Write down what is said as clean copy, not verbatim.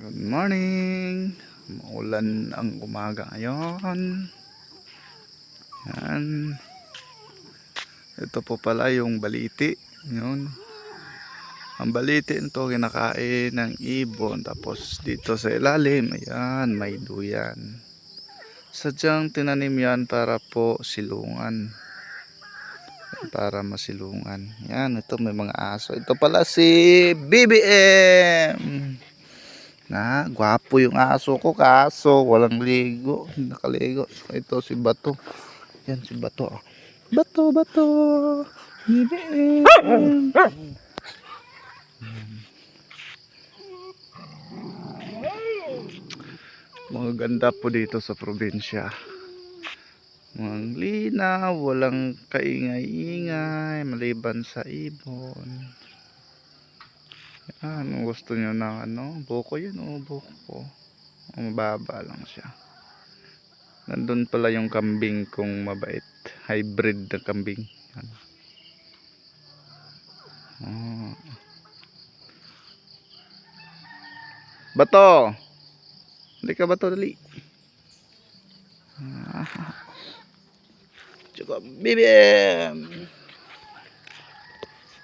Good morning. Maulan ang umaga ngayon. Yan. Ito po pala yung baliti. Yun. Ang baliti ito kinakain ng ibon. Tapos dito sa ilalim, ayan, may duyan. Sadyang tinanim yan para po silungan. Para masilungan. Yan, ito may mga aso. Ito pala si BBM. Gwapo yung aso ko, kaso walang ligo, nakaligo. Ito si Bato. Yan si Bato. Bato, Bato. BBM. Mga ganda po dito sa probinsya. Mga linaw, walang kaingay-ingay, maliban sa ibon. Ano gusto nyo ng buko yun o buko. Mababa lang siya. Nandun pala yung kambing kong mabait. Hybrid na kambing. Bato! Dali ka Bato, dali. Tsaka BBM!